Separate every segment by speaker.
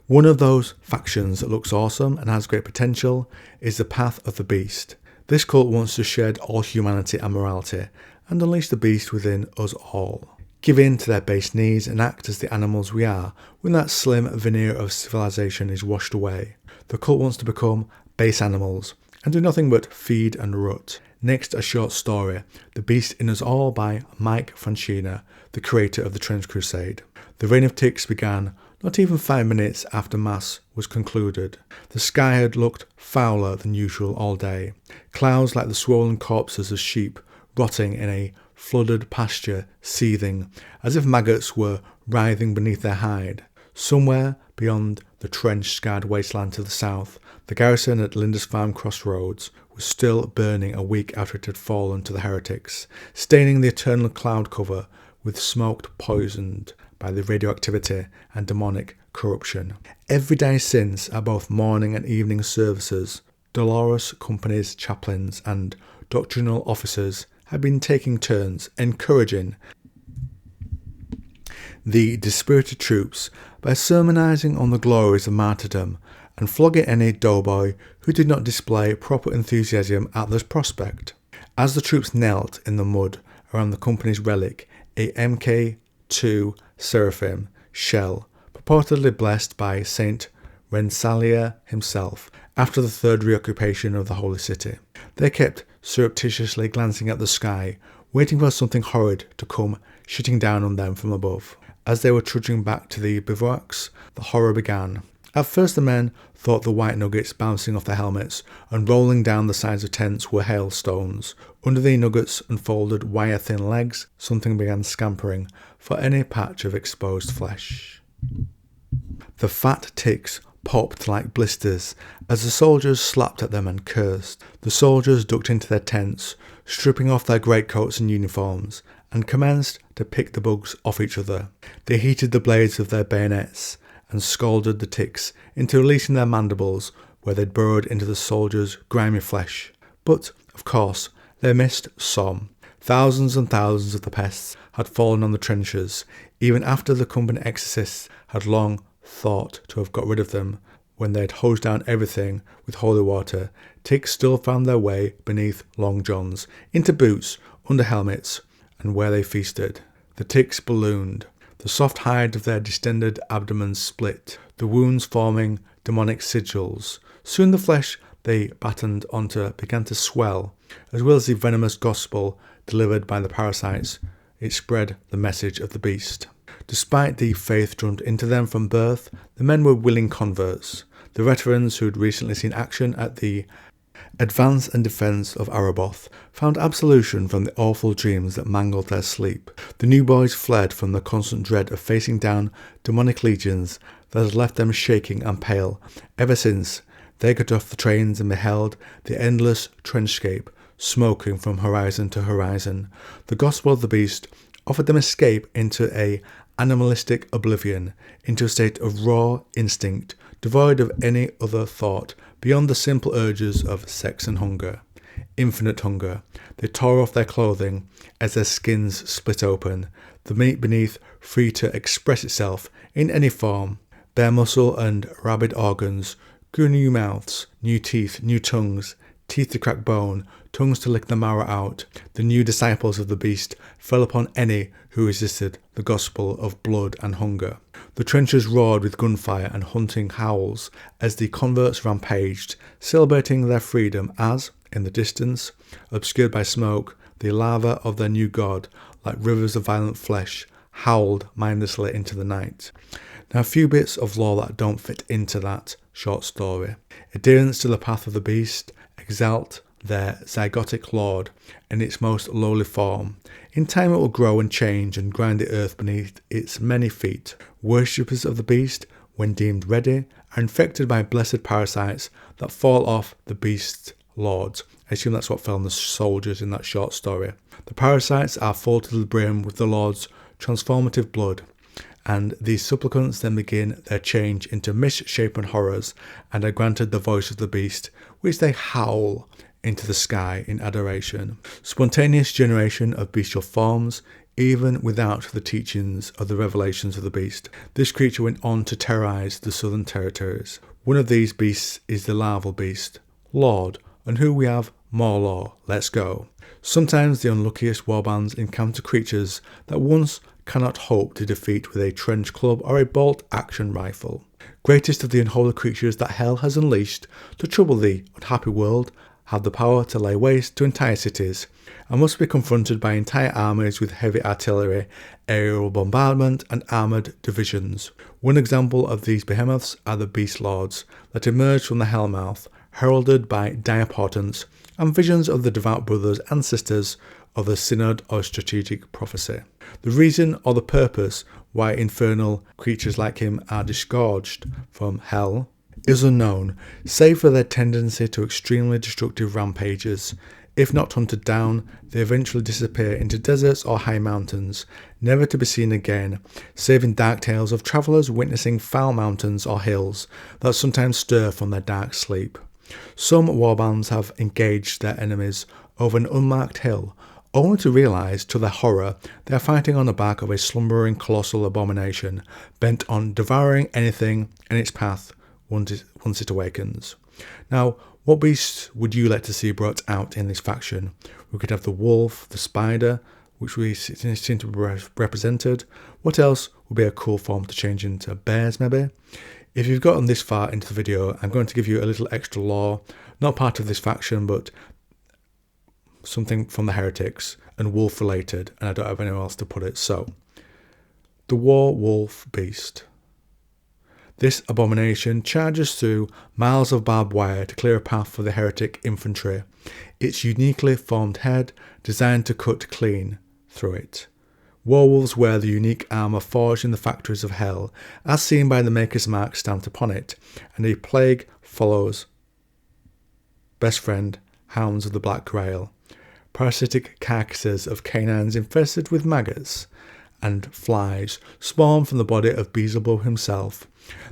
Speaker 1: One of those factions that looks awesome and has great potential is the Path of the Beast. This cult wants to shed all humanity and morality and unleash the beast within us all. Give in to their base needs and act as the animals we are when that slim veneer of civilization is washed away. The cult wants to become base animals and do nothing but feed and rut. Next, a short story, The Beast in Us All by Mike Francina, the creator of the Trench Crusade. The reign of ticks began not even 5 minutes after Mass was concluded. The sky had looked fouler than usual all day. Clouds like the swollen corpses of sheep rotting in a flooded pasture, seething, as if maggots were writhing beneath their hide. Somewhere beyond the trench-scarred wasteland to the south, the garrison at Lindisfarne Crossroads was still burning a week after it had fallen to the heretics, staining the eternal cloud cover with smoke poisoned by the radioactivity and demonic corruption. Every day since, at both morning and evening services, Dolores Company's chaplains and doctrinal officers had been taking turns encouraging the dispirited troops by sermonizing on the glories of martyrdom and flogging any doughboy who did not display proper enthusiasm at this prospect. As the troops knelt in the mud around the company's relic, a Mk2 Seraphim shell, purportedly blessed by Saint Rensselaer himself after the third reoccupation of the Holy City, they kept surreptitiously glancing at the sky, waiting for something horrid to come shitting down on them from above. As they were trudging back to the bivouacs, the horror began. At first the men thought the white nuggets bouncing off their helmets and rolling down the sides of tents were hailstones. Under the nuggets' unfolded wire-thin legs, something began scampering for any patch of exposed flesh. The fat ticks popped like blisters as the soldiers slapped at them and cursed. The soldiers ducked into their tents, stripping off their greatcoats and uniforms, and commenced to pick the bugs off each other. They heated the blades of their bayonets and scalded the ticks into releasing their mandibles where they'd burrowed into the soldiers' grimy flesh. But, of course, they missed some. Thousands and thousands of the pests had fallen on the trenches, even after the company exorcists had long thought to have got rid of them. When they had hosed down everything with holy water, ticks still found their way beneath long johns, into boots, under helmets, and where they feasted. The ticks ballooned. The soft hide of their distended abdomens split, the wounds forming demonic sigils. Soon the flesh they battened onto began to swell, as well as the venomous gospel delivered by the parasites. It spread the message of the beast. Despite the faith drummed into them from birth, the men were willing converts. The veterans who had recently seen action at the advance and defence of Araboth found absolution from the awful dreams that mangled their sleep. The new boys fled from the constant dread of facing down demonic legions that had left them shaking and pale ever since they got off the trains and beheld the endless trenchscape smoking from horizon to horizon. The gospel of the beast offered them escape into a animalistic oblivion, into a state of raw instinct, devoid of any other thought beyond the simple urges of sex and hunger. Infinite hunger. They tore off their clothing as their skins split open, the meat beneath free to express itself in any form. Bare muscle and rabid organs grew new mouths, new teeth, new tongues, teeth to crack bone, tongues to lick the marrow out. The new disciples of the beast fell upon any who resisted the gospel of blood and hunger. The trenches roared with gunfire and hunting howls as the converts rampaged, celebrating their freedom as, in the distance, obscured by smoke, the lava of their new god, like rivers of violent flesh, howled mindlessly into the night. Now a few bits of lore that don't fit into that short story. Adherents to the path of the beast exalt their zygotic lord in its most lowly form. In time it will grow and change and grind the earth beneath its many feet. Worshippers of the beast, when deemed ready, are infected by blessed parasites that fall off the beast's lords. I assume that's what fell on the soldiers in that short story. The parasites are full to the brim with the Lord's transformative blood, and these supplicants then begin their change into misshapen horrors and are granted the voice of the beast, which they howl into the sky in adoration. Spontaneous generation of bestial forms, even without the teachings of the revelations of the beast. This creature went on to terrorize the southern territories. One of these beasts is the larval beast, Lord, and who we have more law. Let's go. Sometimes the unluckiest warbands encounter creatures that once cannot hope to defeat with a trench club or a bolt-action rifle. Greatest of the unholy creatures that hell has unleashed to trouble the unhappy world have the power to lay waste to entire cities, and must be confronted by entire armies with heavy artillery, aerial bombardment, and armoured divisions. One example of these behemoths are the Beast Lords that emerge from the Hellmouth, heralded by dire portents and visions of the devout brothers and sisters of the Synod or Strategic Prophecy. The reason or the purpose why infernal creatures like him are disgorged from hell is unknown, save for their tendency to extremely destructive rampages. If not hunted down, they eventually disappear into deserts or high mountains, never to be seen again, save in dark tales of travellers witnessing foul mountains or hills that sometimes stir from their dark sleep. Some warbands have engaged their enemies over an unmarked hill, only to realise, to their horror, they are fighting on the back of a slumbering colossal abomination, bent on devouring anything in its path once it awakens. Now, what beasts would you like to see brought out in this faction? We could have the wolf, the spider, which we seem to be represented. What else would be a cool form to change into? Bears, maybe? If you've gotten this far into the video, I'm going to give you a little extra lore, not part of this faction, but something from the heretics and wolf related, and I don't have anywhere else to put it. So, the war wolf beast. This abomination charges through miles of barbed wire to clear a path for the heretic infantry, its uniquely formed head designed to cut clean through it. Werewolves wear the unique armour forged in the factories of hell, as seen by the Maker's mark stamped upon it, and a plague follows. Best friend, hounds of the Black Grail. Parasitic carcasses of canines infested with maggots and flies spawn from the body of Beelzebub himself.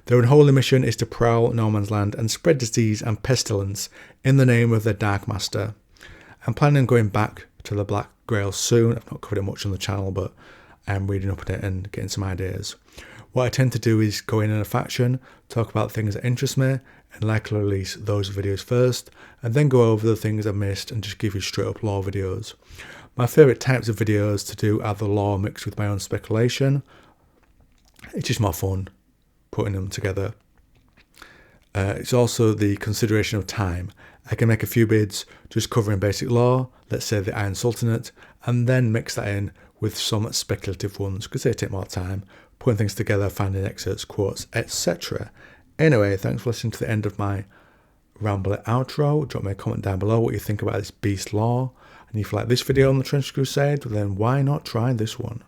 Speaker 1: Their unholy mission is to prowl no man's land and spread disease and pestilence in the name of their Dark Master. I'm planning on going back to the Black Grail soon. I've not covered it much on the channel, but I'm reading up on it and getting some ideas. What I tend to do is go in a faction, talk about things that interest me, and likely release those videos first, and then go over the things I missed and just give you straight up lore videos. My favourite types of videos to do are the lore mixed with my own speculation. It's just more fun putting them together. It's also the consideration of time. I can make a few bids just covering basic lore, let's say the Iron Sultanate, and then mix that in with some speculative ones because they take more time, putting things together, finding excerpts, quotes, etc. Anyway, thanks for listening to the end of my rambling outro. Drop me a comment down below what you think about this beast lore. And if you like this video on the Trench Crusade, then why not try this one?